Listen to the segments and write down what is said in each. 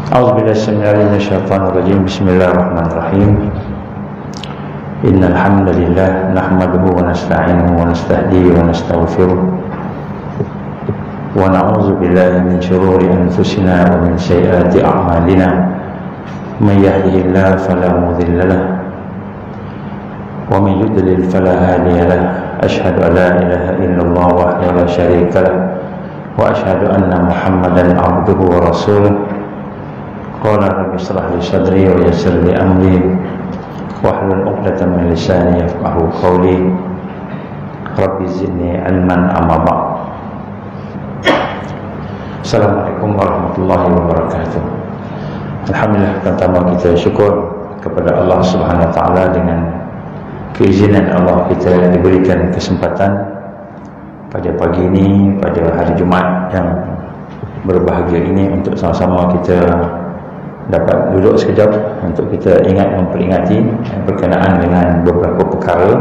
A'udzubillahi minasyaitonir rajim. Bismillahirrahmanirrahim. Innal hamdalillah nahmaduhu wa nasta'inuhu wa nastahdihi wa nastaghfiruh. Wa na'udzu billahi min shururi anfusina wa min sayyiati a'malina. May yahdihillahu fala mudilla lahu wa may yudlil fala hadiya lahu. Asyhadu an la ilaha illallah wahdahu la syarika lahu wa asyhadu anna Muhammadan 'abduhu wa rasuluh. Qala rabbi shrah li sadri wa yassir li amri wahlul 'uqdatam min lisani yafqahu qawli. Rabbi zidni ilman amma ba'd. Assalamualaikum warahmatullahi wabarakatuh. Alhamdulillah, pertama kita syukur kepada Allah Subhanahu wa taala dengan keizinan Allah kita diberikan kesempatan pada pagi ini, pada hari Jumaat yang berbahagia ini, untuk sama-sama kita dapat duduk sekejap untuk kita ingat memperingati berkenaan dengan beberapa perkara.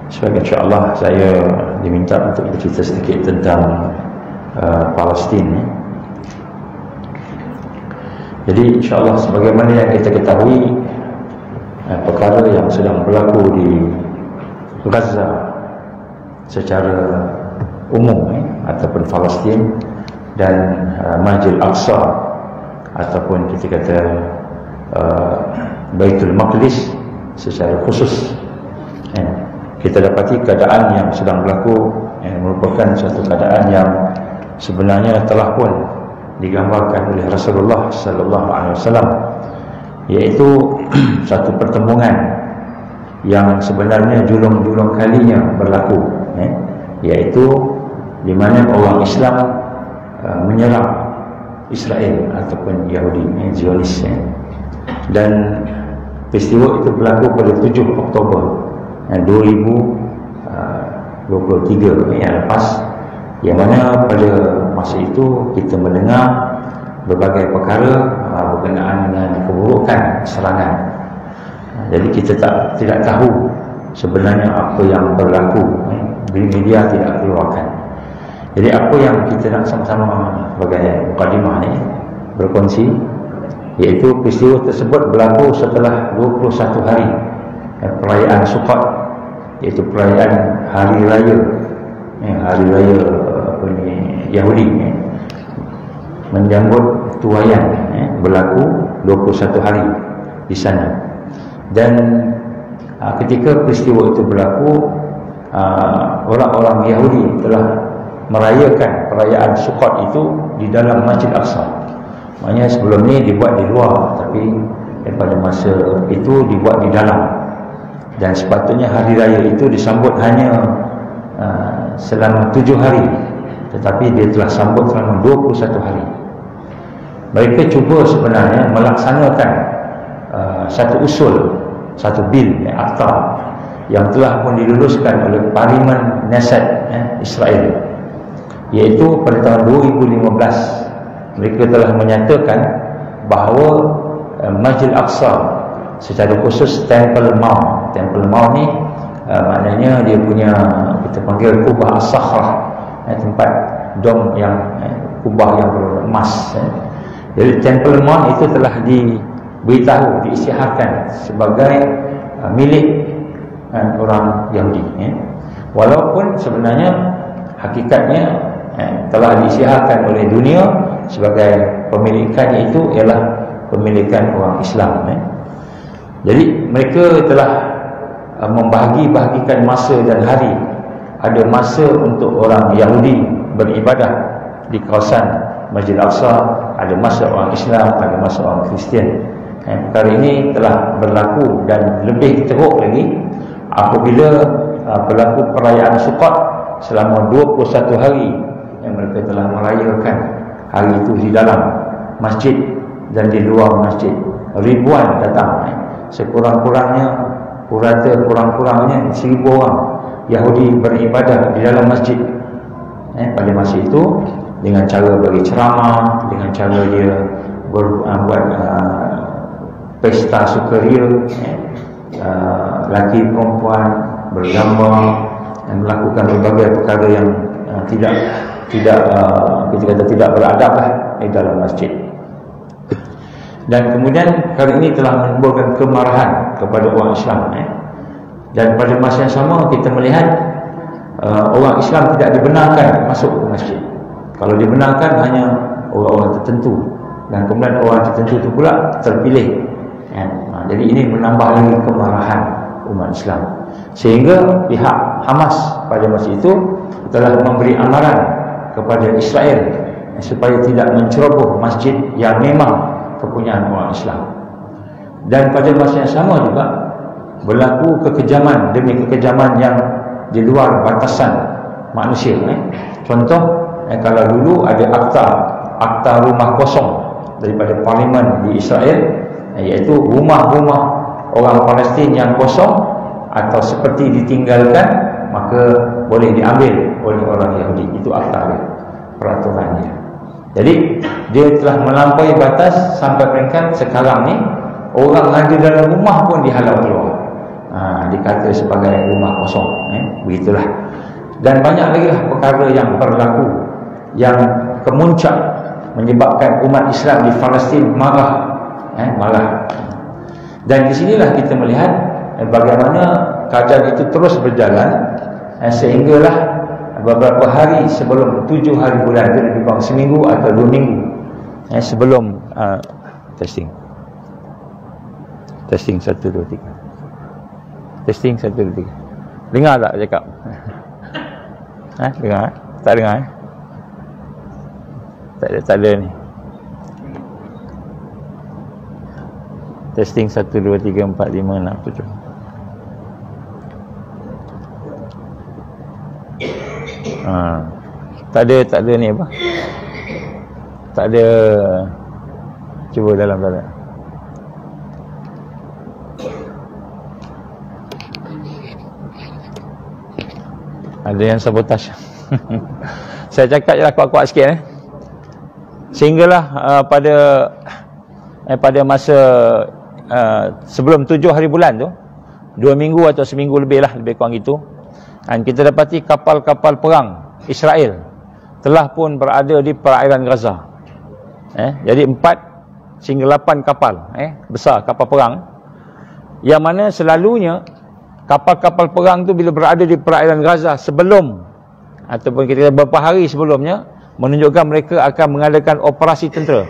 Sebagai insya-Allah saya diminta untuk bercerita sedikit tentang Palestin. Jadi insya-Allah sebagaimana yang kita ketahui, perkara yang sedang berlaku di Gaza secara umum ataupun Palestin dan Masjid Al-Aqsa ataupun kita kata Baitul Maqdis secara khusus, kita dapati keadaan yang sedang berlaku merupakan suatu keadaan yang sebenarnya telah pun digambarkan oleh Rasulullah sallallahu alaihi wasallam, iaitu satu pertembungan yang sebenarnya julung-julung kalinya berlaku, iaitu di mana orang Islam menyerang Israel ataupun Yahudi, Zionis, dan peristiwa itu berlaku pada 7 Oktober 2023 yang lepas, yang mana pada masa itu kita mendengar berbagai perkara berkenaan dengan keburukan serangan. Jadi kita tidak tahu sebenarnya apa yang berlaku, media tidak keluarkan. Jadi apa yang kita nak sama-sama sebagai mukadimah ni berkongsi, iaitu peristiwa tersebut berlaku setelah 21 hari perayaan Sukkot, iaitu perayaan hari raya Yahudi menjambut tuaian, berlaku 21 hari di sana. Dan ketika peristiwa itu berlaku, orang-orang Yahudi telah merayakan perayaan Sukkot itu di dalam Masjid Aqsa. Maknanya sebelum ni dibuat di luar, tapi pada masa itu dibuat di dalam. Dan sepatutnya hari raya itu disambut hanya selama 7 hari, tetapi dia telah sambut selama 21 hari. Mereka cuba sebenarnya melaksanakan satu usul, satu bil, akta yang telah pun diluluskan oleh Parlimen Knesset Israel, iaitu pada tahun 2015 mereka telah menyatakan bahawa Masjid Aqsa, secara khusus Temple Mount ni maknanya dia punya, kita panggil Kubah As-Sakhrah, tempat dom yang kubah yang beremas. Jadi Temple Mount itu telah diberitahu, diisytiharkan sebagai milik orang Yahudi, walaupun sebenarnya hakikatnya telah diisytiharkan oleh dunia sebagai pemilikannya itu ialah pemilikan orang Islam. Jadi mereka telah membahagi-bahagikan masa dan hari. Ada masa untuk orang Yahudi beribadah di kawasan Masjid Al-Aqsa, ada masa orang Islam, ada masa orang Kristian. Perkara ini telah berlaku, dan lebih teruk lagi apabila berlaku perayaan Sukkot selama 21 hari yang mereka telah merayakan hari itu di dalam masjid dan di luar masjid. Ribuan datang, sekurang-kurangnya kurang-kurangnya 1000 orang Yahudi beribadah di dalam masjid pada masa itu, dengan cara bagi ceramah, dengan cara dia buat pesta sukaria, laki perempuan bergambar dan melakukan berbagai perkara yang tidak kita kata tidak beradab di dalam masjid. Dan kemudian kali ini telah menimbulkan kemarahan kepada orang Islam. Dan pada masa yang sama kita melihat orang Islam tidak dibenarkan masuk ke masjid. Kalau dibenarkan hanya orang-orang tertentu, dan kemudian orang tertentu itu pula terpilih. Jadi ini menambah lagi kemarahan umat Islam, sehingga pihak Hamas pada masa itu telah memberi amaran kepada Israel supaya tidak menceroboh masjid yang memang kepunyaan orang Islam. Dan pada masa yang sama juga berlaku kekejaman demi kekejaman yang di luar batasan manusia. Contoh, kalau dulu ada akta rumah kosong daripada parlimen di Israel, iaitu rumah-rumah orang Palestin yang kosong atau seperti ditinggalkan, maka boleh diambil oleh orang Yahudi. Itu akta dia, peraturannya. Jadi dia telah melampaui batas sampai peringkat sekarang ni orang ada dalam rumah pun dihalau keluar. Dikata sebagai rumah kosong. Begitulah. Dan banyak lagi lah perkara yang berlaku yang kemuncak menyebabkan umat Islam di Palestin marah. Dan di sinilah kita melihat bagaimana keadaan itu terus berjalan sehinggalah beberapa hari sebelum 7 hari bulan, lebih kurang seminggu atau 2 minggu sebelum testing 1 2 3 testing 1 2 3. Dengar tak cakap? Dengar? Tak dengar? Tak ada ni. Testing 1 2 3 4 5 6 7. Tak ada ni apa? Tak ada. Cuba dalam tak ada. Ada yang sabotaj. Saya cakap je lah kuat-kuat sikit Sehinggalah pada masa sebelum 7 hari bulan tu, 2 minggu atau seminggu lebih lah, lebih kurang gitu, dan kita dapati kapal-kapal perang Israel telah pun berada di perairan Gaza. Jadi 4 sehingga 8 kapal besar kapal perang, yang mana selalunya kapal-kapal perang tu bila berada di perairan Gaza sebelum ataupun kita beberapa hari sebelumnya, menunjukkan mereka akan mengadakan operasi tentera.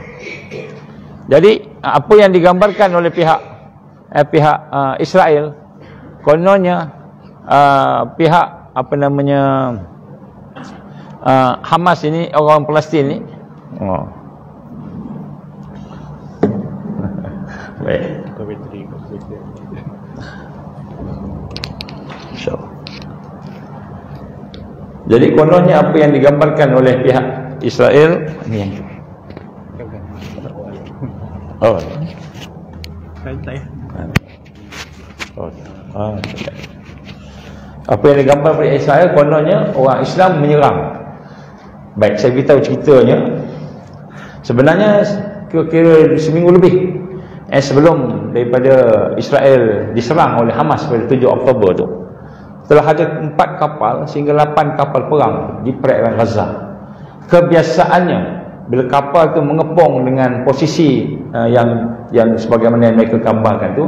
Jadi apa yang digambarkan oleh pihak Israel, kononnya pihak Hamas ini, orang Palestin ni, baik, InsyaAllah. Jadi kononnya apa yang digambarkan oleh pihak Israel ni yang tu. Apa yang digambar oleh Israel, kononnya orang Islam menyerang. Baik, saya beritahu ceritanya. Sebenarnya kira-kira seminggu lebih sebelum daripada Israel diserang oleh Hamas pada 7 Oktober tu, telah ada 4 kapal sehingga 8 kapal perang di perairan Gaza. Kebiasaannya bila kapal tu mengepung dengan posisi yang sebagaimana yang mereka gambarkan tu,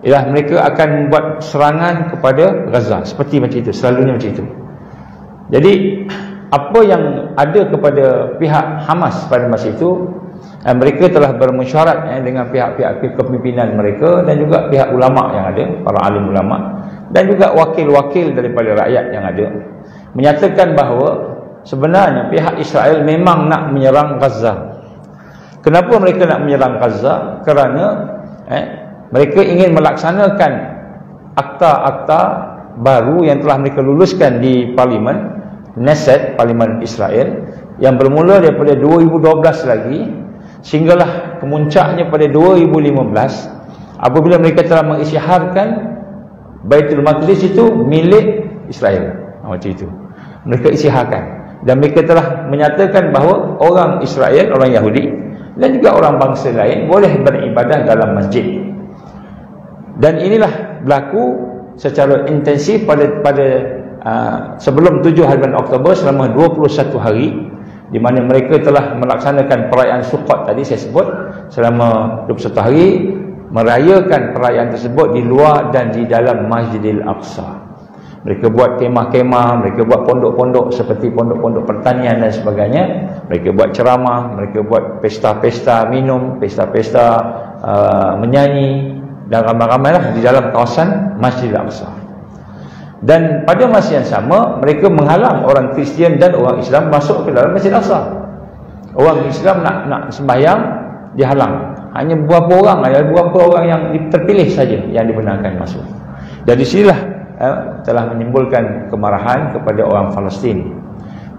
ialah mereka akan membuat serangan kepada Gaza seperti macam itu, selalunya macam itu. Jadi apa yang ada kepada pihak Hamas pada masa itu, mereka telah bermesyuarat dengan pihak-pihak kepimpinan mereka dan juga pihak ulama yang ada, para alim ulama, dan juga wakil-wakil daripada rakyat yang ada, menyatakan bahawa sebenarnya pihak Israel memang nak menyerang Gaza. Kenapa mereka nak menyerang Gaza? Kerana mereka ingin melaksanakan akta-akta baru yang telah mereka luluskan di Parlimen Knesset, Parlimen Israel, yang bermula daripada 2012 lagi sehinggalah kemuncaknya pada 2015 apabila mereka telah mengisytiharkan Baitul Maqdis itu milik Israel. Macam itu mereka isytiharkan, dan mereka telah menyatakan bahawa orang Israel, orang Yahudi dan juga orang bangsa lain boleh beribadah dalam masjid. Dan inilah berlaku secara intensif pada sebelum 7 hari bulan Oktober selama 21 hari, di mana mereka telah melaksanakan perayaan Sukkot tadi saya sebut, selama 21 hari merayakan perayaan tersebut di luar dan di dalam Masjidil Aqsa. Mereka buat kemah-kemah, mereka buat pondok-pondok seperti pondok-pondok pertanian dan sebagainya. Mereka buat ceramah, mereka buat pesta-pesta minum, pesta-pesta menyanyi dan ramai-ramailah di dalam kawasan Masjidil Aqsa. Dan pada masa yang sama mereka menghalang orang Kristian dan orang Islam masuk ke dalam Masjidil Aqsa. Orang Islam nak sembahyang dihalang. Hanya beberapa orang, ada beberapa orang yang terpilih saja yang dibenarkan masuk. Dari sinilah telah menimbulkan kemarahan kepada orang Palestin.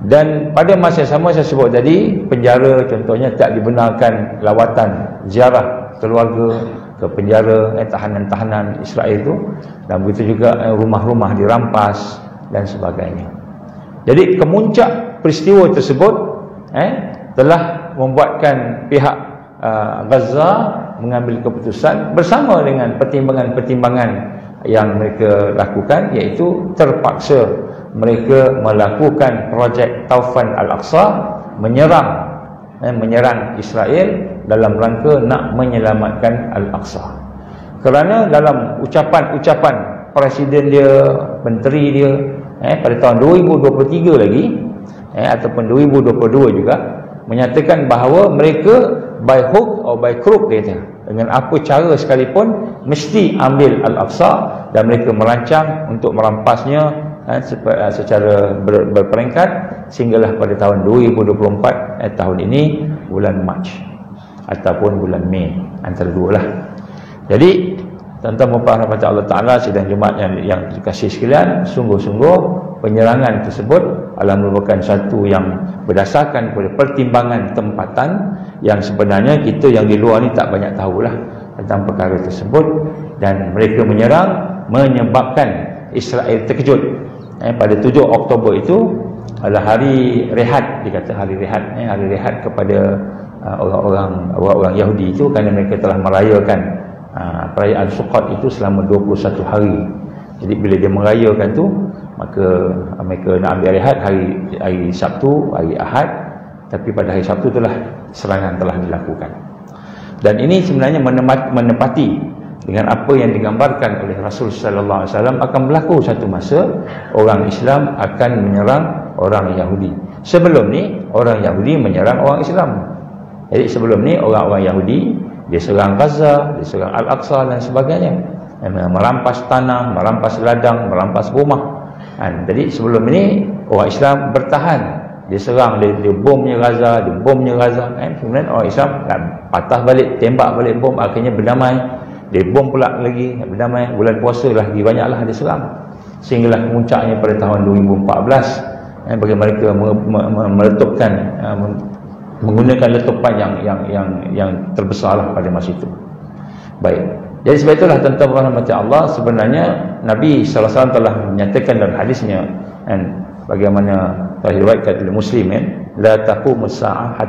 Dan pada masa yang sama saya sebut tadi, penjara contohnya tak dibenarkan lawatan ziarah keluarga ke penjara tahanan-tahanan Israel itu, dan begitu juga rumah-rumah dirampas dan sebagainya. Jadi kemuncak peristiwa tersebut telah membuatkan pihak Gaza mengambil keputusan bersama dengan pertimbangan-pertimbangan yang mereka lakukan, iaitu terpaksa mereka melakukan projek Taufan Al-Aqsa, menyerang Israel dalam rangka nak menyelamatkan Al-Aqsa. Kerana dalam ucapan-ucapan presiden dia, menteri dia pada tahun 2023 lagi ataupun 2022 juga menyatakan bahawa mereka by hook or by crook, dia kata, dengan apa cara sekalipun mesti ambil Al-Aqsa, dan mereka merancang untuk merampasnya secara berperingkat sehinggalah pada tahun 2024 tahun ini bulan Mac ataupun bulan Mei, antara dua lah. Jadi tuan-tuan dan puan Allah Ta'ala sidang Jumaat yang dikasihi sekalian, sungguh-sungguh penyerangan tersebut adalah merupakan satu yang berdasarkan pada pertimbangan tempatan yang sebenarnya kita yang di luar ni tak banyak tahulah tentang perkara tersebut. Dan mereka menyerang menyebabkan Israel terkejut. Pada 7 Oktober itu adalah hari rehat, dikata hari rehat kepada orang Yahudi itu, kerana mereka telah merayakan perayaan Sukkot itu selama 21 hari. Jadi bila dia merayakan tu, maka mereka nak ambil rehat hari Sabtu, hari Ahad. Tapi pada hari Sabtu itulah serangan telah dilakukan. Dan ini sebenarnya menepati dengan apa yang digambarkan oleh Rasul sallallahu alaihi wasallam akan berlaku satu masa orang Islam akan menyerang orang Yahudi. Sebelum ni orang Yahudi menyerang orang Islam. Jadi sebelum ni orang-orang Yahudi dia serang Gaza, dia serang Al-Aqsa dan sebagainya, merampas tanah, merampas ladang, merampas rumah. Jadi sebelum ini orang Islam bertahan, dia serang, dia bomnya Gaza, dia bomnya Gaza. Kemudian orang Islam patah balik, tembak balik bom, akhirnya berdamai. Dia bom pula lagi, berdamai. Bulan puasa lagi banyaklah dia serang, sehinggalah puncaknya pada tahun 2014 bagi mereka meletupkan, menggunakan letupan yang terbesarlah pada masa itu. Baik. Jadi sebab itulah tuan-tuan rahmat Allah, sebenarnya Nabi SAW telah menyatakan dalam hadisnya, bagaimana telah diriwayatkan oleh Muslim, la taqumus sa'ah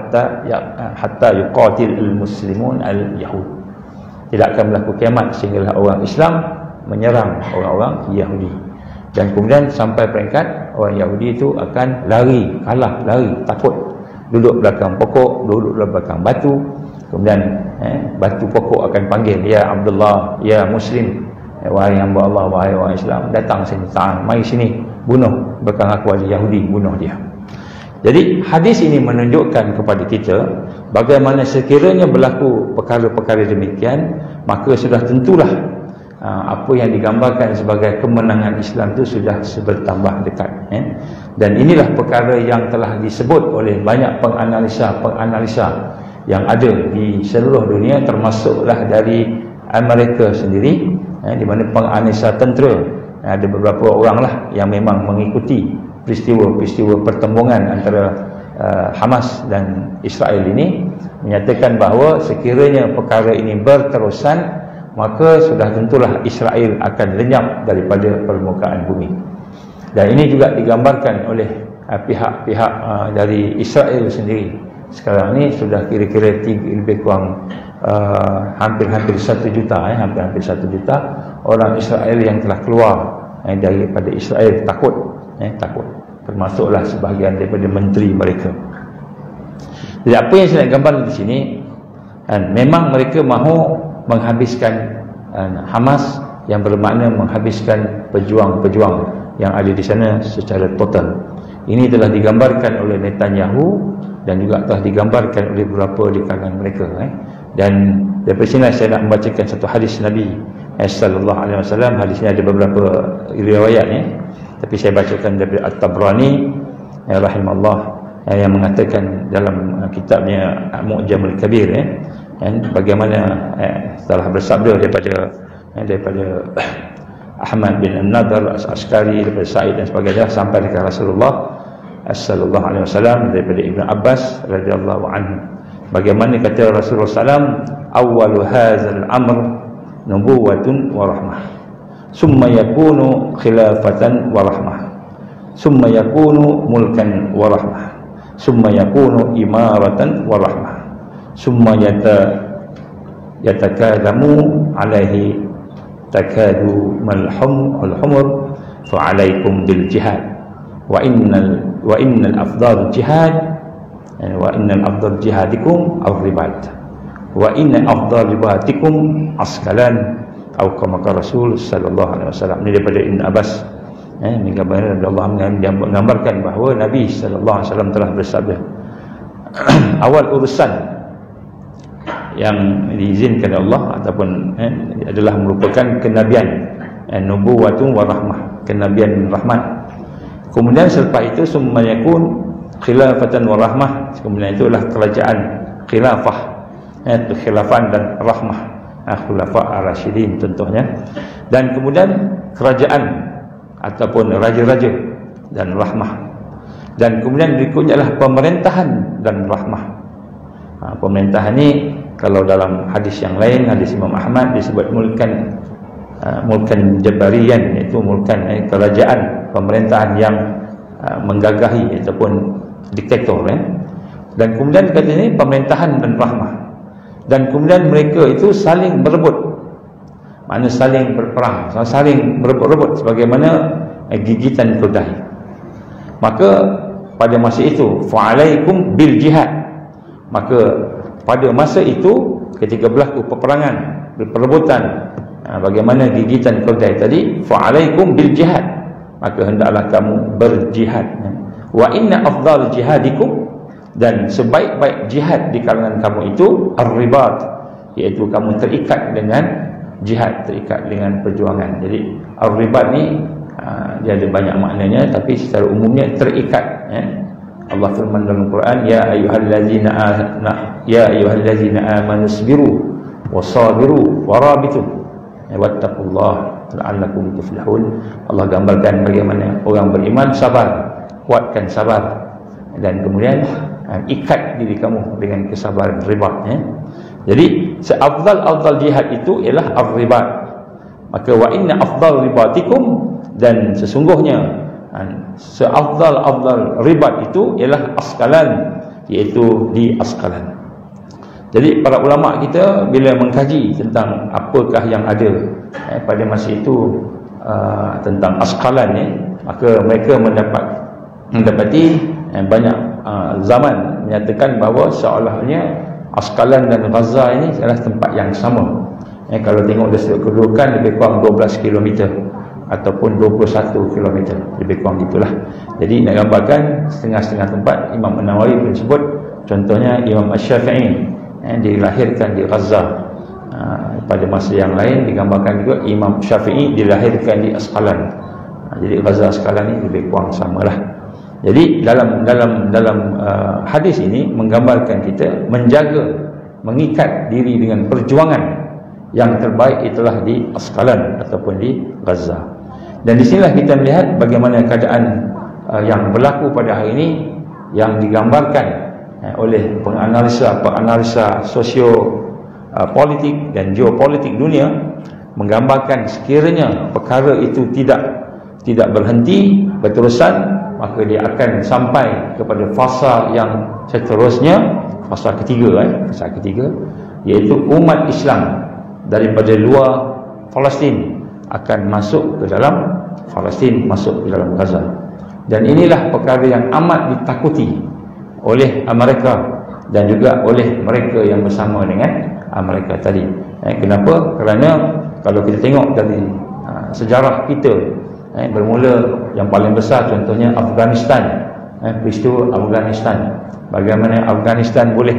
hatta yuqatil al-muslimun al-yahud. Tidak akan berlaku kiamat sehinggalah orang Islam menyerang orang-orang Yahudi. Dan kemudian sampai peringkat orang Yahudi itu akan lari, kalah, lari, takut, duduk belakang pokok, duduk belakang batu. Kemudian batu pokok akan panggil, ya Abdullah, ya Muslim, wahai hamba Allah, wahai orang Islam, datang sini, ta'al, mari sini, bunuh belakang aku ada Yahudi, bunuh dia. Jadi hadis ini menunjukkan kepada kita bagaimana sekiranya berlaku perkara-perkara demikian, maka sudah tentulah apa yang digambarkan sebagai kemenangan Islam itu sudah bertambah dekat. Dan inilah perkara yang telah disebut oleh banyak penganalisa yang ada di seluruh dunia, termasuklah dari Amerika sendiri, di mana penganalisa tentera, ada beberapa oranglah yang memang mengikuti peristiwa-peristiwa pertembungan antara Hamas dan Israel ini, menyatakan bahawa sekiranya perkara ini berterusan, maka sudah tentulah Israel akan lenyap daripada permukaan bumi. Dan ini juga digambarkan oleh pihak-pihak dari Israel sendiri. Sekarang ni sudah kira-kira lebih kurang hampir-hampir 1 juta, hampir-hampir 1 juta orang Israel yang telah keluar daripada Israel, takut, termasuklah sebahagian daripada menteri mereka. Jadi apa yang saya nak gambar di sini, Memang mereka mahu menghabiskan Hamas, yang bermakna menghabiskan pejuang-pejuang yang ada di sana secara total. Ini telah digambarkan oleh Netanyahu dan juga telah digambarkan oleh beberapa di kalangan mereka. Dan daripada sini saya nak membacakan satu hadis Nabi sallallahu alaihi wasallam. Hadis ini ada beberapa riwayat tapi saya bacakan daripada At-Tabrani rahimahullah, yang mengatakan dalam kitabnya Mu'jamul Kabir, bagaimana telah bersabda daripada Ahmad bin An-Nadr As-Askari, daripada Sa'id dan sebagainya, sampai ke Rasulullah sallallahu alaihi wasallam, daripada Ibn Abbas radhiyallahu anhu, bagaimana kata Rasulullah sallam, awwalu hadzal amr nubuwatun wa rahmah, summa yakunu khilafatan wa rahmah, summa yakunu mulkan wa rahmah, summa yakunu imaratan wa rahmah, summa yatakadamu alaihi takadu al-humur fa alaikum bil jihad wa innal afdal jihad wa innal afdal jihadikum ar-ribat wa inna afdal ribatikum askalan atau kama Rasul sallallahu alaihi wasallam. Ini daripada Ibn Abbas menggambarkan bahawa Nabi sallallahu alaihi wasallam telah bersabda, awal urusan yang diizinkan Allah ataupun adalah merupakan kenabian, nubuwatun wa rahmah, kenabian rahmat. Kemudian selepas itu summa yakun khilafatan wa rahmah, kemudian itulah kerajaan khilafah, khilafan dan rahmah, khulafa ar-rasyidin contohnya. Dan kemudian kerajaan ataupun raja-raja dan rahmah. Dan kemudian berikutnya adalah pemerintahan dan rahmah. Pemerintahan ini kalau dalam hadis yang lain, hadis Imam Ahmad, disebut mulkan jabariyan, iaitu mulkan kerajaan, pemerintahan yang menggagahi ataupun diktator. Dan kemudian kata ini pemerintahan dan rahmah. Dan kemudian mereka itu saling berebut, maknanya saling berperang, saling berebut-rebut sebagaimana gigitan keledai. Maka pada masa itu fa'alaikum bil jihad, maka pada masa itu ketika berlaku peperangan, perebutan, bagaimana gigitan keledai tadi, fa'alaikum bil jihad, maka hendaklah kamu berjihad. Wa inna afdal jihadikum, dan sebaik-baik jihad di kalangan kamu itu ar-ribat, iaitu kamu terikat dengan jihad, terikat dengan perjuangan. Jadi ar-ribat ni dia ada banyak maknanya, tapi secara umumnya terikat. Allah firman dalam Quran, ya ayyuhallazina amanu sabiru wasabiru warabitu wattaqullaha la'allakum tuflihun. Allah gambarkan bagaimana orang beriman sabar, kuatkan sabar, dan kemudian ikat diri kamu dengan kesabaran, ribat. Jadi seafdal jihad itu ialah ar-ribat. Maka wa inna afdal ribatikum, dan sesungguhnya seafdal ribat itu ialah askalan, iaitu di askalan. Jadi para ulama kita bila mengkaji tentang apakah yang ada pada masa itu tentang askalan maka mereka mendapati banyak zaman menyatakan bahawa seolah-olahnya Askalan dan Gaza ini adalah tempat yang sama. Kalau tengok dari sudut kedudukan lebih kurang 12 km ataupun 21 km, lebih kurang gitulah. Jadi nak gambarkan setengah-setengah tempat. Imam An-Nawawi pun sebut, contohnya Imam Asy-Syafi'i dilahirkan di Gaza. Pada masa yang lain digambarkan juga Imam Syafi'i dilahirkan di Askalan. Jadi Gaza Askalan ini lebih kurang samalah. Jadi dalam hadis ini menggambarkan kita menjaga, mengikat diri dengan perjuangan yang terbaik itulah di Askalan ataupun di Gaza. Dan di sinilah kita melihat bagaimana keadaan yang berlaku pada hari ini yang digambarkan oleh penganalisa sosio politik dan geopolitik dunia, menggambarkan sekiranya perkara itu tidak berhenti berterusan, maka dia akan sampai kepada fasa yang seterusnya, fasa ketiga, iaitu umat Islam daripada luar Palestin akan masuk ke dalam Palestin, masuk ke dalam Gaza. Dan inilah perkara yang amat ditakuti oleh Amerika dan juga oleh mereka yang bersama dengan mereka tadi. Kenapa? Kerana kalau kita tengok dari sejarah kita, bermula yang paling besar contohnya Afghanistan, peristiwa Afghanistan, bagaimana Afghanistan boleh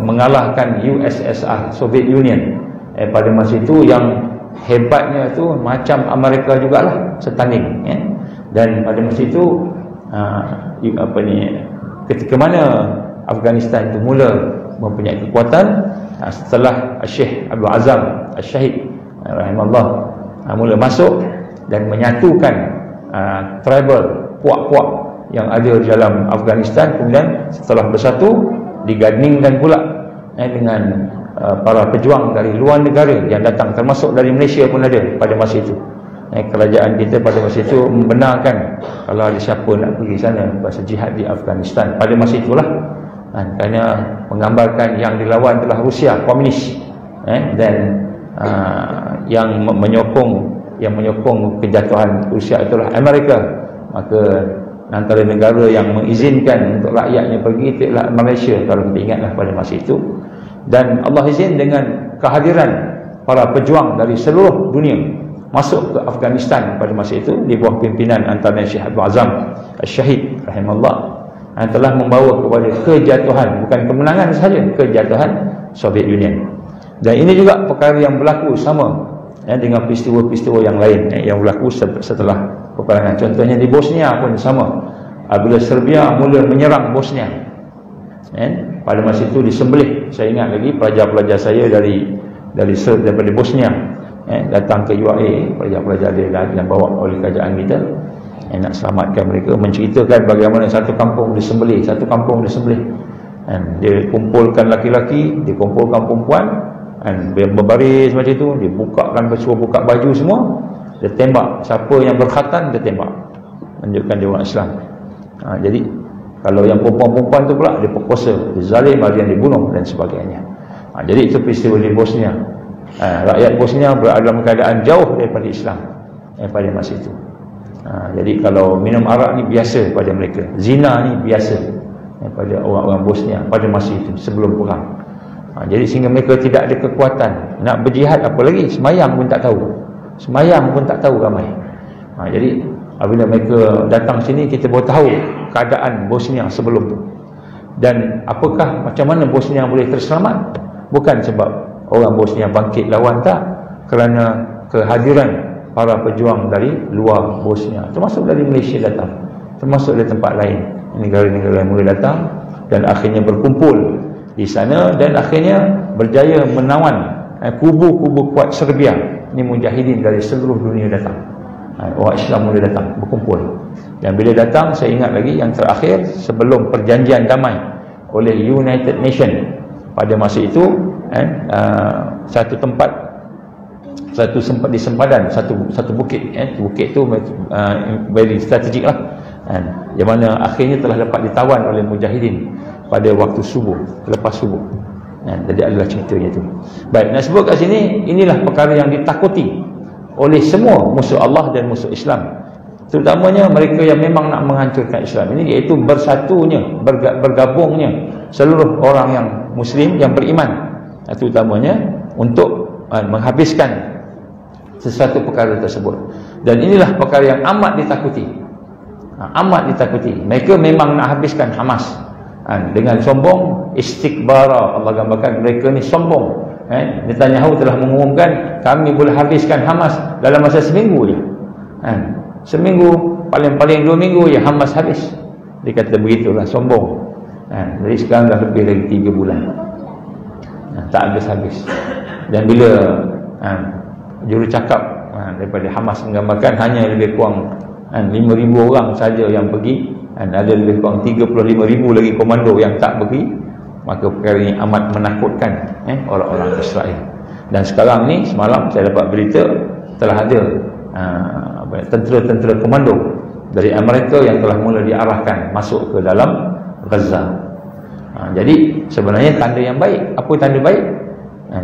mengalahkan USSR, Soviet Union. Pada masa itu yang hebatnya tu macam Amerika jugalah setanding, dan pada masa itu ketika mana Afghanistan itu mula mempunyai kekuatan setelah Syekh Abdul Azam Al-Syahid rahimahullah mula masuk dan menyatukan tribal, puak-puak yang ada di dalam Afghanistan. Kemudian setelah bersatu, digandingkan pula dengan para pejuang dari luar negara yang datang, termasuk dari Malaysia pun ada pada masa itu. Kerajaan kita pada masa itu membenarkan kalau ada siapa nak pergi sana buat jihad di Afghanistan pada masa itulah, kerana menggambarkan yang dilawan telah Rusia komunis, dan yang menyokong kejatuhan Rusia itulah Amerika. Maka antara negara yang mengizinkan untuk rakyatnya pergi itu adalah Malaysia, kalau kita ingatlah pada masa itu. Dan Allah izin dengan kehadiran para pejuang dari seluruh dunia masuk ke Afghanistan pada masa itu di bawah pimpinan antara Syekh Abdul Azam Al-Syahid rahimahullah, yang telah membawa kepada kejatuhan, bukan kemenangan sahaja, kejatuhan Soviet Union. Dan ini juga perkara yang berlaku sama dengan peristiwa-peristiwa yang lain yang berlaku setelah peperangan. Contohnya di Bosnia pun sama. Apabila Serbia mula menyerang Bosnia, pada masa itu disembelih. Saya ingat lagi pelajar-pelajar saya daripada Bosnia datang ke UAE, pelajar-pelajar dia yang bawa oleh kerajaan kita nak selamatkan mereka, menceritakan bagaimana satu kampung disembelih. Dia kumpulkan laki-laki, dia kumpulkan perempuan, berbaris macam itu, dia bukakan, suruh buka baju semua, dia tembak siapa yang berkhatan, dia tembak, menunjukkan dia orang Islam. Jadi kalau yang perempuan-perempuan tu pula dia perkosa, dia zalim, ada yang dibunuh dan sebagainya. Jadi itu peristiwa di Bosnia. Rakyat Bosnia berada dalam keadaan jauh daripada Islam pada masa itu. Jadi kalau minum arak ni biasa pada mereka, zina ni biasa pada orang-orang Bosnia pada masa itu sebelum perang. Jadi sehingga mereka tidak ada kekuatan nak berjihad, apa lagi semayang pun tak tahu ramai. Jadi apabila mereka datang sini, kita baru tahu keadaan Bosnia sebelum tu. Dan apakah, macam mana Bosnia boleh terselamat? Bukan sebab orang Bosnia bangkit lawan, tak, kerana kehadiran para pejuang dari luar Bosnia, termasuk dari Malaysia datang, termasuk dari tempat lain, negara-negara yang mula datang dan akhirnya berkumpul di sana, dan akhirnya berjaya menawan kubu-kubu kuat Serbia. Ini mujahidin dari seluruh dunia datang, orang Islam mula datang, berkumpul. Dan bila datang, saya ingat lagi yang terakhir sebelum perjanjian damai oleh United Nation pada masa itu, satu tempat di sempadan, satu bukit, bukit itu very strategik lah, yang mana akhirnya telah dapat ditawan oleh mujahidin pada waktu subuh, lepas subuh. Jadi adalah ceritanya itu. Baik, nak sebut kat sini, inilah perkara yang ditakuti oleh semua musuh Allah dan musuh Islam, terutamanya mereka yang memang nak menghancurkan Islam ini, iaitu bersatunya, bergabungnya seluruh orang yang Muslim yang beriman, terutamanya untuk menghabiskan sesuatu perkara tersebut. Dan inilah perkara yang amat ditakuti, Mereka memang nak habiskan Hamas dengan sombong, istikbara. Allah gambarkan mereka ni sombong. Netanyahu telah mengumumkan, kami boleh habiskan Hamas dalam masa seminggu je. Seminggu, paling-paling 2 minggu je Hamas habis. Dia kata begitulah, sombong. Jadi sekarang dah lebih dari 3 bulan tak habis-habis. Dan bila juru cakap daripada Hamas menggambarkan hanya lebih kurang 5,000 orang saja yang pergi, ada lebih kurang 35,000 lagi komando yang tak pergi, maka perkara ini amat menakutkan orang-orang Israel. Dan sekarang ni, semalam saya dapat berita telah ada tentera-tentera komando dari Amerika yang telah mula diarahkan masuk ke dalam Gaza. Jadi sebenarnya tanda yang baik. Apa tanda baik?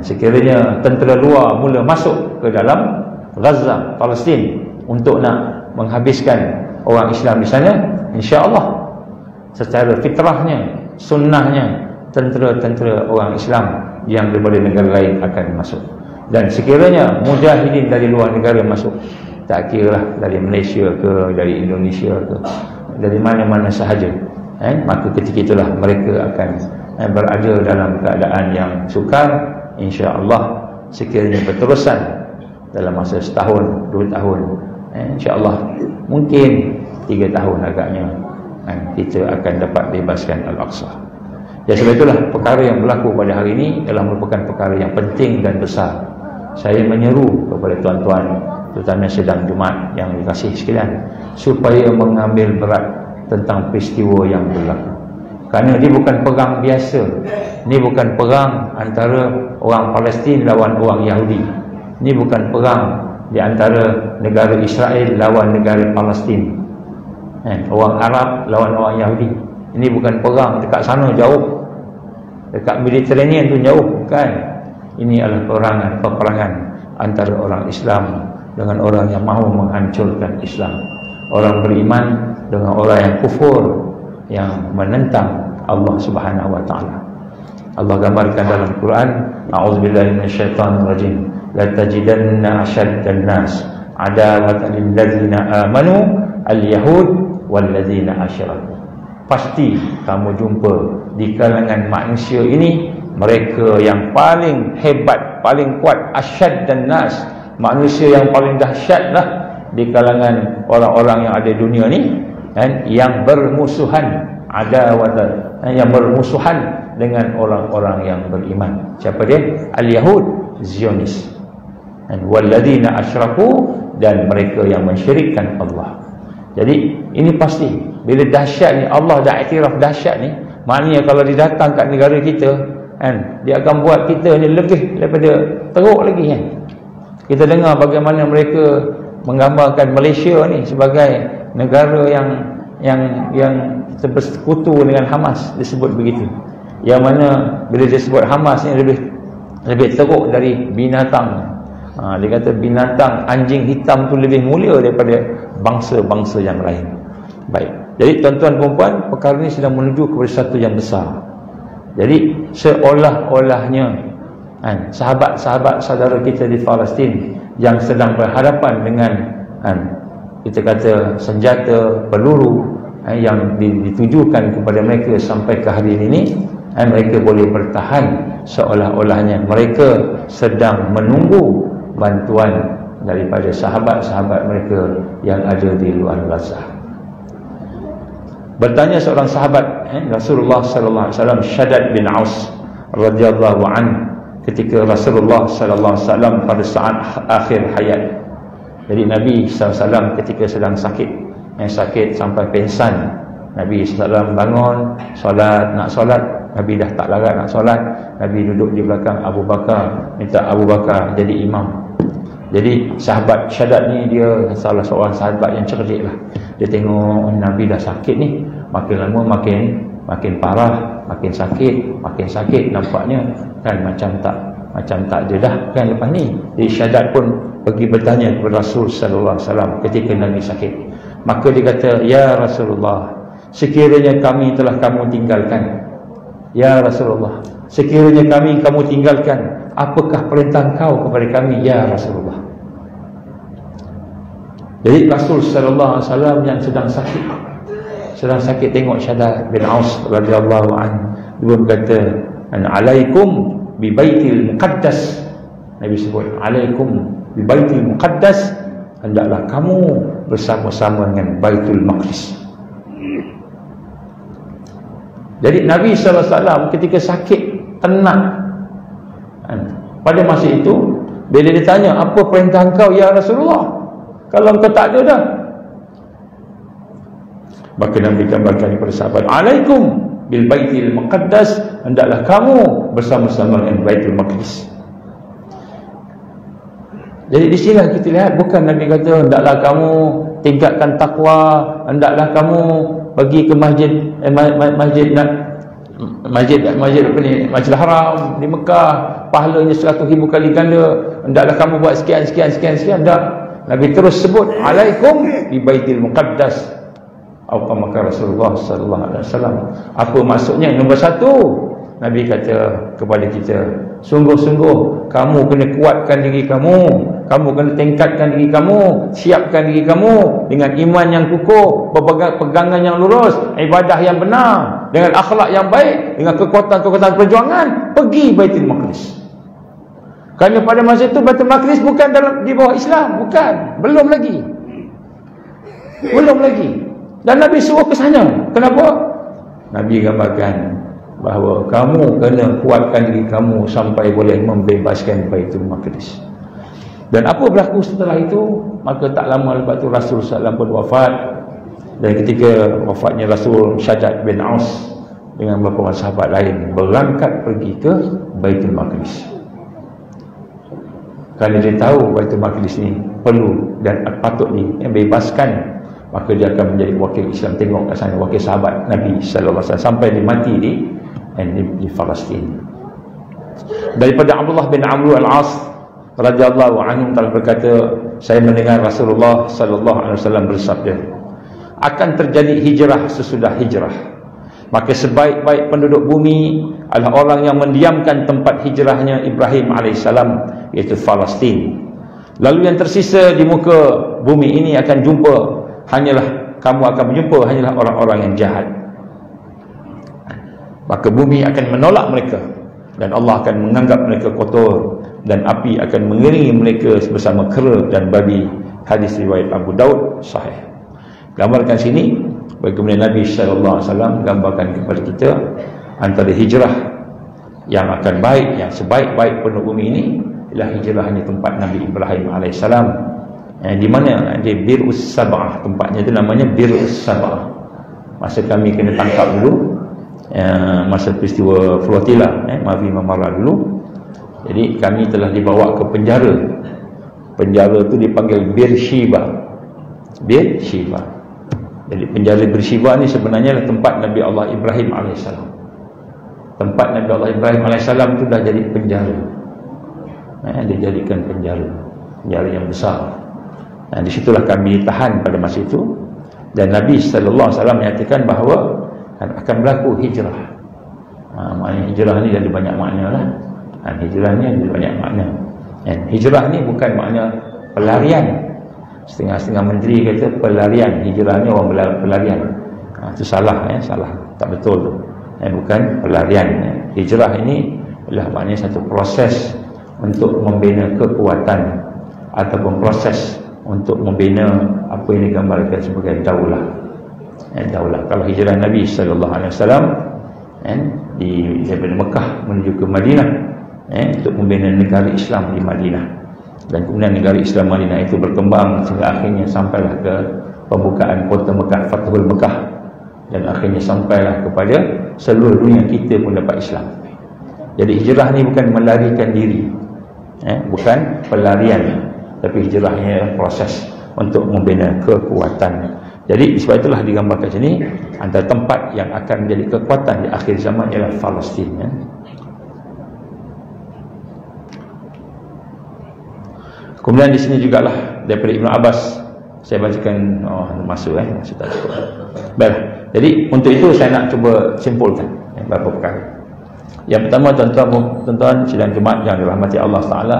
Sekiranya tentera luar mula masuk ke dalam Gaza, Palestin, untuk nak menghabiskan orang Islam di sana, insya-Allah secara fitrahnya sunnahnya tentera-tentera orang Islam yang daripada negara lain akan masuk. Dan sekiranya mujahidin dari luar negara masuk, tak kira lah dari Malaysia ke, dari Indonesia ke, dari mana-mana sahaja, maka ketika itulah mereka akan berada dalam keadaan yang sukar, insya-Allah. Sekiranya berterusan dalam masa setahun, 2 tahun, insya-Allah mungkin 3 tahun agaknya, kita akan dapat bebaskan Al-Aqsa. Ya, sebab itulah perkara yang berlaku pada hari ini adalah merupakan perkara yang penting dan besar. Saya menyeru kepada tuan-tuan, terutama sedang Jumaat yang dikasihi sekalian, supaya mengambil berat tentang peristiwa yang berlaku. Kerana ini bukan perang biasa. Ini bukan perang antara orang Palestin lawan orang Yahudi. Ini bukan perang di antara negara Israel lawan negara Palestin, orang Arab lawan orang Yahudi. Ini bukan perang dekat sana jauh, dekat Mediterranean tu jauh, bukan. Ini adalah peperangan antara orang Islam dengan orang yang mahu menghancurkan Islam, orang beriman dengan orang yang kufur, yang menentang Allah Subhanahu wa taala. Allah gambarkan dalam Quran, a'udzubillahi minasyaitonirrajim, la tajidanna asyaddan nas adawatan lil ladzina amanu al-yahud wal ladzina asyraku. Pasti kamu jumpa di kalangan manusia ini mereka yang paling hebat, paling kuat, asyaddan nas, manusia yang paling dahsyatlah di kalangan orang-orang yang ada di dunia ni, yang bermusuhan, yang bermusuhan dengan orang-orang yang beriman. Siapa dia? Al-Yahud, Zionis. Walladzina asyraku, dan mereka yang mensyirikkan Allah. Jadi ini pasti bila dahsyat ni, Allah dah iktiraf dahsyat ni, maknanya kalau dia datang kat negara kita, dia akan buat kita ni lebih daripada teruk lagi, Kita dengar bagaimana mereka menggambarkan Malaysia ni sebagai negara yang bersekutu dengan Hamas, disebut begitu. Yang mana bila disebut Hamas ni lebih teruk dari binatang. Dia kata binatang anjing hitam tu lebih mulia daripada bangsa-bangsa yang lain. Baik. Jadi tuan-tuan dan puan, perkara ini sedang menuju kepada satu yang besar. Jadi seolah-olahnya sahabat-sahabat saudara kita di Palestin yang sedang berhadapan dengan kita kata senjata, peluru yang ditujukan kepada mereka sampai ke hari ini, mereka boleh bertahan seolah-olahnya mereka sedang menunggu bantuan daripada sahabat-sahabat mereka yang ada di luar Gaza. Bertanya seorang sahabat Rasulullah sallallahu alaihi wasallam, Shaddad bin Aus radhiyallahu anhu, ketika Rasulullah sallallahu alaihi wasallam pada saat akhir hayat. Jadi Nabi sallallahu alaihi wasallam ketika sedang sakit, sakit sampai pingsan, Nabi sallallahu alaihi wasallam bangun, nak solat, Nabi dah tak larat nak solat, Nabi duduk di belakang Abu Bakar, minta Abu Bakar jadi imam. Jadi sahabat Shaddad ni dia salah seorang sahabat yang cerdik lah. Dia tengok Nabi dah sakit ni, makin lama makin parah, makin sakit nampaknya, kan macam tak dedah kan lepas ni. Jadi Shaddad pun pergi bertanya kepada Rasul sallallahu alaihi wasallam ketika Nabi sakit. Maka dia kata, ya Rasulullah, sekiranya kami telah kamu tinggalkan, ya Rasulullah, sekiranya kamu tinggalkan, apakah perintah kau kepada kami, ya Rasulullah? Jadi Rasul sallallahu alaihi wasallam yang sedang sakit tengok Shaddad bin Aus radhiyallahu anhu, dia berkata, alaikum bi baitil muqaddas. Nabi sebut alaikum bi baitil muqaddas, hendaklah kamu bersama-sama dengan Baitul Maqdis. Jadi Nabi sallallahu alaihi wasallam ketika sakit tenang, pada masa itu bila ditanya, apa perintah engkau ya Rasulullah, kalau engkau tak ada dah, maka Nabi gambarkan kepada sahabat, alaikum bil baitil muqaddas, hendaklah kamu bersama-sama dengan Baitul Maqdis. Jadi di sini kita lihat, bukan Nabi kata hendaklah kamu tingkatkan takwa, hendaklah kamu pergi ke Masjidil Haram di Mekah, pahalanya 100,000 kali ganda, hendaklah kamu buat sekian. Tak. Nabi terus sebut alaikum bi baitil muqaddas. Apa maka Rasulullah sallallahu alaihi wasallam. Apa maksudnya? Nombor satu, Nabi kata kepada kita, sungguh-sungguh kamu kena kuatkan diri kamu, kamu kena tingkatkan diri kamu, siapkan diri kamu dengan iman yang kukuh, pegangan yang lurus, ibadah yang benar, dengan akhlak yang baik, dengan kekuatan-kekuatan perjuangan, pergi Baitul Maqdis. Kerana pada masa itu Baitul Maqdis bukan di bawah Islam, bukan, belum lagi. Dan Nabi suruh ke sana. Kenapa? Nabi gambarkan bahawa kamu kena kuatkan diri kamu sampai boleh membebaskan Baitul Maqdis. Dan apa berlaku setelah itu? Maka tak lama lepas itu Rasul SAW pun wafat. Dan ketika wafatnya Rasul, Syajjad bin Aus dengan beberapa sahabat lain berangkat pergi ke Baitul Maqdis. Kalau dia tahu Baitul Maqdis ni perlu dan patut dibebaskan, maka dia akan menjadi wakil Islam. Tengok kat sana, wakil sahabat Nabi sallallahu alaihi wasallam sampai dia mati di Palestin. Daripada Abdullah bin Amr al-As radhiyallahu anhu telah berkata, saya mendengar Rasulullah sallallahu alaihi wasallam bersabda, akan terjadi hijrah sesudah hijrah, maka sebaik-baik penduduk bumi adalah orang yang mendiamkan tempat hijrahnya Ibrahim alaihissalam, iaitu Palestin. Lalu yang tersisa di muka bumi ini akan kamu akan menjumpa hanyalah orang-orang yang jahat. Maka bumi akan menolak mereka dan Allah akan menganggap mereka kotor, dan api akan mengiringi mereka bersama kera dan babi. Hadis riwayat Abu Daud sahih. Gambarkan sini bagaimana Nabi sallallahu alaihi wasallam gambarkan kepada kita antara hijrah yang akan baik, yang sebaik-baik penduduk bumi ini ialah hijrahnya tempat Nabi Ibrahim alaihissalam, di mana di Bir'us Sab'ah, tempatnya itu namanya Bir'us Sab'ah. Masa kami kena tangkap dulu, masa peristiwa Flotilla, Mavi Mamara dulu, jadi kami telah dibawa ke penjara. Penjara itu dipanggil Bir Shiba. Jadi penjara Bir Shiba ni sebenarnya adalah tempat Nabi Allah Ibrahim alaihissalam. Tempat Nabi Allah Ibrahim alaihissalam itu dah jadi penjara. Dia jadikan penjara yang besar. Di situlah kami ditahan pada masa itu. Dan Nabi sallallahu alaihi wasallam menyatakan bahawa akan berlaku hijrah. Maknanya hijrah ni ada banyak makna lah. Hijrah ni ada banyak makna. Hijrah ni bukan makna pelarian. Setengah-setengah menteri kata pelarian. Hijrah ni orang pelarian. Itu salah, salah. Tak betul tu. Bukan pelarian. Hijrah ini adalah maknanya satu proses untuk membina kekuatan ataupun proses untuk membina apa yang digambarkan sebagai daulah. Daulah. Kalau hijrah Nabi sallallahu alaihi wasallam daripada Mekah menuju ke Madinah, untuk membina negara Islam di Madinah, dan kemudian negara Islam Madinah itu berkembang sehingga akhirnya sampailah ke pembukaan kota Mekah, Fathul Mekah, dan akhirnya sampailah kepada seluruh dunia kita pun dapat Islam. Jadi hijrah ni bukan melarikan diri, bukan pelarian, tapi hijrahnya proses untuk membina kekuatan. Jadi sebab itulah digambarkan sini antara tempat yang akan menjadi kekuatan di akhir zaman ialah Palestin. Kemudian di sini jugalah daripada Ibn Abbas, saya bacakan masuk masih tak cukup. Baiklah. Jadi untuk itu saya nak cuba simpulkan beberapa perkara. Yang pertama, tuan-tuan sidang Jumaat yang dirahmati Allah Taala,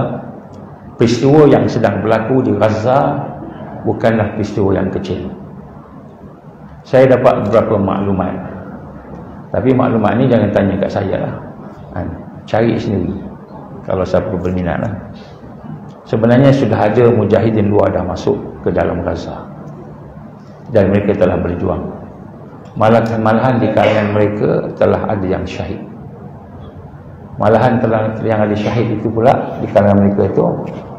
peristiwa yang sedang berlaku di Gaza bukanlah peristiwa yang kecil. Saya dapat beberapa maklumat, tapi maklumat ni jangan tanya kat saya lah, cari sendiri kalau siapa berminat lah. Sebenarnya sudah ada mujahidin luar dah masuk ke dalam Gaza, dan mereka telah berjuang. Malahan di kalangan mereka telah ada yang syahid. Malahan yang ada syahid itu pula di kalangan mereka itu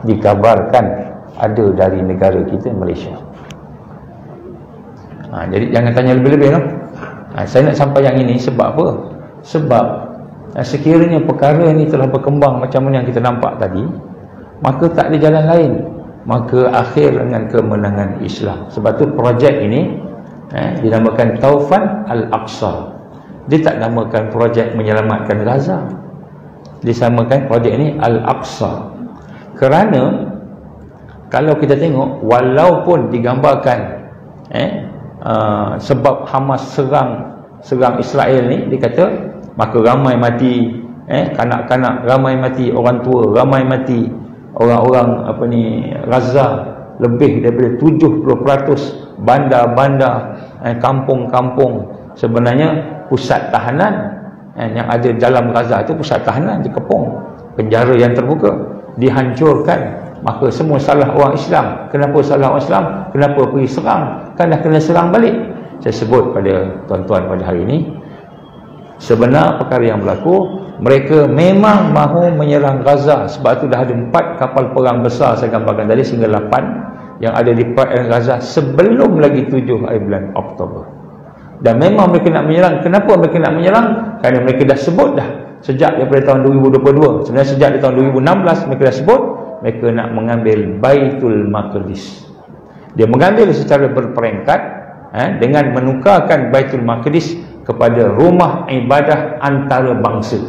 dikabarkan ada dari negara kita, Malaysia. Jadi jangan tanya lebih-lebih lah. Saya nak sampai yang ini sebab apa? Sebab sekiranya perkara ini telah berkembang macam mana yang kita nampak tadi, maka tak ada jalan lain, maka akhir dengan kemenangan Islam. Sebab tu projek ini dinamakan Taufan Al-Aqsa. Dia tak namakan projek menyelamatkan Gaza, disamakan projek ini Al-Aqsa. Kerana kalau kita tengok, walaupun digambarkan sebab Hamas serang Israel ni, dia kata maka ramai mati, kanak-kanak ramai mati, orang tua ramai mati, orang-orang Gaza, lebih daripada 70% bandar-bandar, kampung-kampung sebenarnya pusat tahanan yang ada dalam Gaza itu pusat tahanan, dikepung, penjara yang terbuka, dihancurkan. Maka semua salah orang Islam. Kenapa salah orang Islam? Kenapa pergi serang? Kan dah kena serang balik. Saya sebut pada tuan-tuan pada hari ini, sebenar perkara yang berlaku, mereka memang mahu menyerang Gaza. Sebab tu dah ada 4 kapal perang besar saya gambarkan tadi, sehingga 8 yang ada di perairan Gaza sebelum lagi 7 hari bulan Oktober. Dan memang mereka nak menyerang. Kenapa mereka nak menyerang? Kerana mereka dah sebut dah sejak daripada tahun 2022. Sebenarnya sejak dari tahun 2016 mereka dah sebut mereka nak mengambil Baitul Maqdis. Dia mengambil secara berperingkat dengan menukarkan Baitul Maqdis kepada rumah ibadah antarabangsa.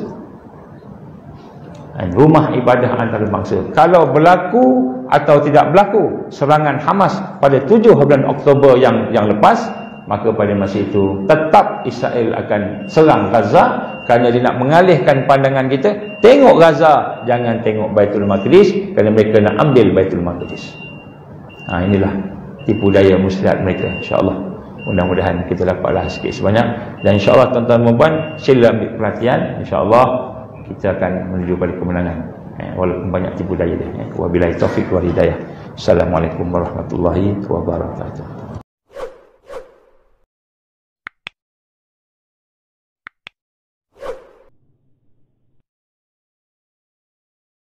Rumah ibadah antarabangsa. Kalau berlaku atau tidak berlaku serangan Hamas pada 7 bulan Oktober yang lepas, maka pada masa itu tetap Israel akan serang Gaza, kerana dia nak mengalihkan pandangan kita, tengok Gaza, jangan tengok Baitul Maqdis, kerana mereka nak ambil Baitul Maqdis. Inilah tipu daya muslihat mereka. InsyaAllah mudah-mudahan kita dapatlah sikit sebanyak, dan insyaAllah tuan-tuan dan puan sila ambil perhatian, insyaAllah kita akan menuju pada kemenangan, walaupun banyak tipu daya dia. Wabillahi taufiq wal hidayah. Assalamualaikum warahmatullahi wabarakatuh.